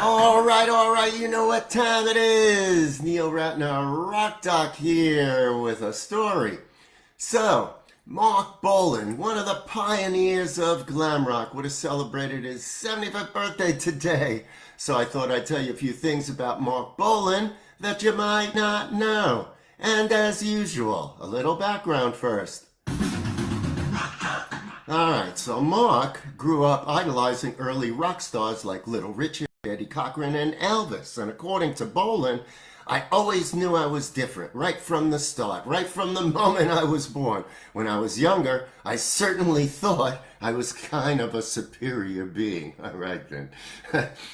All right, you know what time it is. Neil Ratner Rock Doc here with a story. So, Marc Bolan, one of the pioneers of glam rock, would have celebrated his 75th birthday today. So I thought I'd tell you a few things about Marc Bolan that you might not know. And as usual, a little background first. Alright, so Mark grew up idolizing early rock stars like Little Richard, Eddie Cochran, and Elvis. And according to Bolan, I always knew I was different right from the start, right from the moment I was born. When I was younger, I certainly thought I was kind of a superior being. Alright then.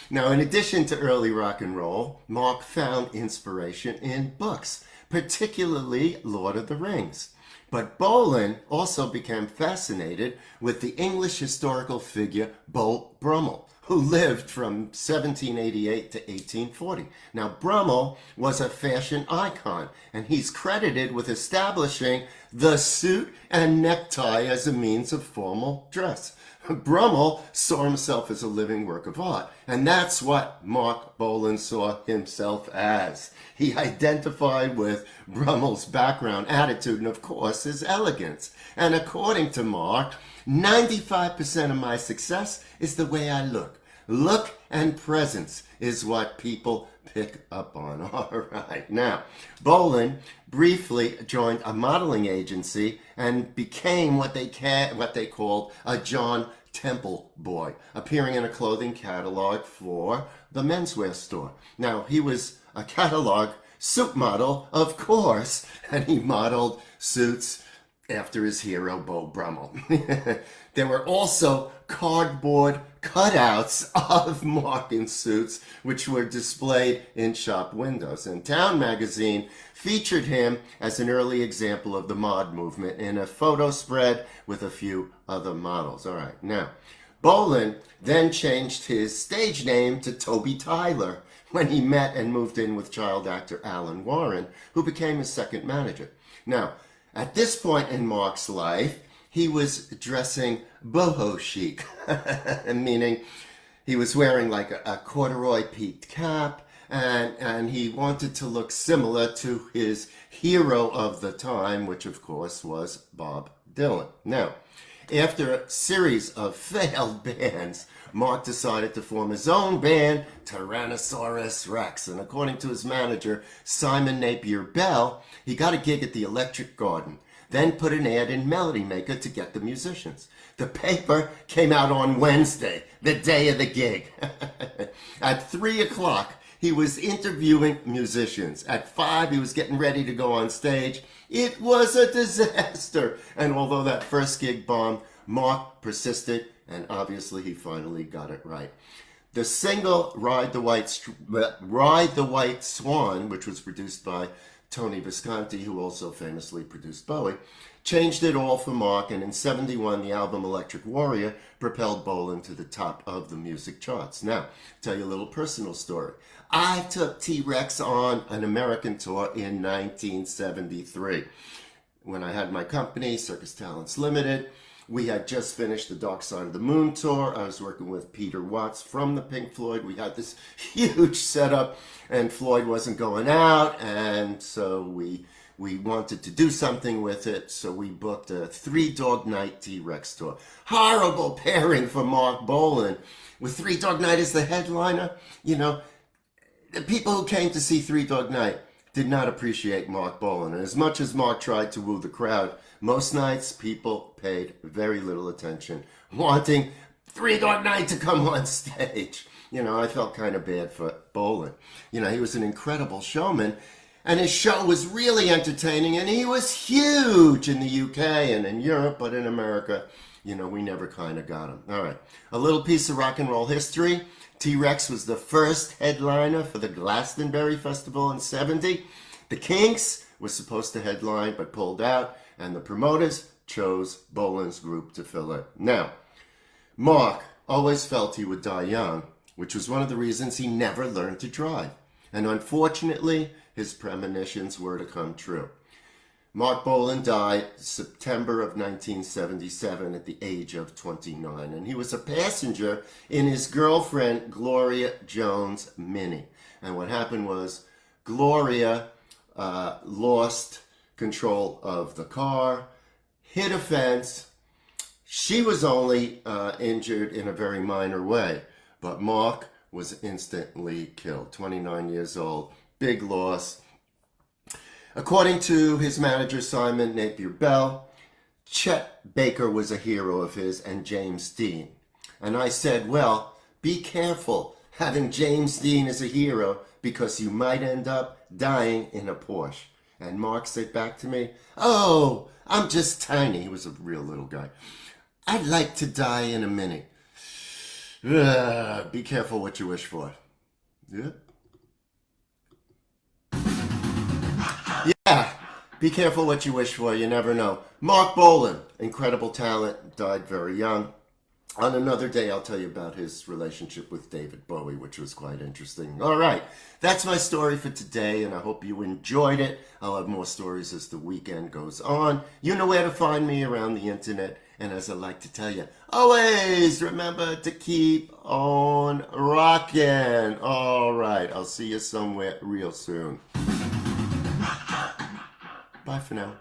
Now, in addition to early rock and roll, Mark found inspiration in books, particularly Lord of the Rings. But Bolan also became fascinated with the English historical figure Beau Brummel, who lived from 1788 to 1840. Now, Brummel was a fashion icon, and he's credited with establishing the suit and necktie as a means of formal dress. Brummel saw himself as a living work of art, and that's what Marc Bolan saw himself as. He identified with Brummel's background, attitude, and of course his elegance. And according to Marc, 95% of my success is the way I look. Look and presence is what people pick up on. All right. Now, Bolan briefly joined a modeling agency and became what they called a John Temple boy, appearing in a clothing catalog for the menswear store. Now, he was a catalog suit model, of course, and he modeled suits after his hero, Beau Brummel. There were also cardboard cutouts of Marc in suits, which were displayed in shop windows. And Town magazine featured him as an early example of the mod movement in a photo spread with a few other models. All right, now, Bolan then changed his stage name to Toby Tyler when he met and moved in with child actor Alan Warren, who became his second manager. Now, at this point in Marc's life, he was dressing boho chic, meaning he was wearing like a corduroy peaked cap, and he wanted to look similar to his hero of the time, which of course was Bob Dylan. Now, after a series of failed bands, Marc decided to form his own band, Tyrannosaurus Rex. And according to his manager, Simon Napier Bell, he got a gig at the Electric Garden, then put an ad in Melody Maker to get the musicians. The paper came out on Wednesday, the day of the gig. At 3 o'clock, he was interviewing musicians. At 5, he was getting ready to go on stage. It was a disaster. And although that first gig bombed, Marc persisted, and obviously he finally got it right. The single Ride the White Swan, which was produced by Tony Visconti, who also famously produced Bowie, changed it all for Marc, and in 71, the album Electric Warrior propelled Bolan to the top of the music charts. Now, I'll tell you a little personal story. I took T-Rex on an American tour in 1973. When I had my company, Circus Talents Limited, we had just finished the Dark Side of the Moon tour. I was working with Peter Watts from the Pink Floyd. We had this huge setup, and Floyd wasn't going out, and so we wanted to do something with it, so we booked a 3 Dog Night T-Rex tour. Horrible pairing for Marc Bolan. With 3 Dog Night as the headliner, you know, the people who came to see 3 Dog Night did not appreciate Marc Bolan. And as much as Marc tried to woo the crowd, most nights people paid very little attention, wanting 3 Dog Night to come on stage. You know, I felt kind of bad for Bolan. You know, he was an incredible showman, and his show was really entertaining, and he was huge in the UK and in Europe, but in America, you know, we never kind of got him. All right, a little piece of rock and roll history. T-Rex was the first headliner for the Glastonbury Festival in 70. The Kinks was supposed to headline but pulled out, and the promoters chose Bolan's group to fill in. Now, Marc always felt he would die young, which was one of the reasons he never learned to drive. And unfortunately, his premonitions were to come true. Marc Bolan died September of 1977 at the age of 29, and he was a passenger in his girlfriend Gloria Jones' Mini. And what happened was Gloria lost control of the car, hit a fence. She was only injured in a very minor way, but Marc was instantly killed. 29 years old, big loss. According to his manager Simon Napier-Bell, Chet Baker was a hero of his and James Dean. And I said, well, be careful having James Dean as a hero because you might end up dying in a Porsche. And Marc said back to me, oh, I'm just tiny. He was a real little guy. I'd like to die in a Mini. Be careful what you wish for. Yeah. Yeah, be careful what you wish for. You never know. Marc Bolan, incredible talent, died very young. On another day, I'll tell you about his relationship with David Bowie, which was quite interesting. All right, that's my story for today, and I hope you enjoyed it. I'll have more stories as the weekend goes on. You know where to find me around the internet, and as I like to tell you, always remember to keep on rocking. All right, I'll see you somewhere real soon. Bye for now.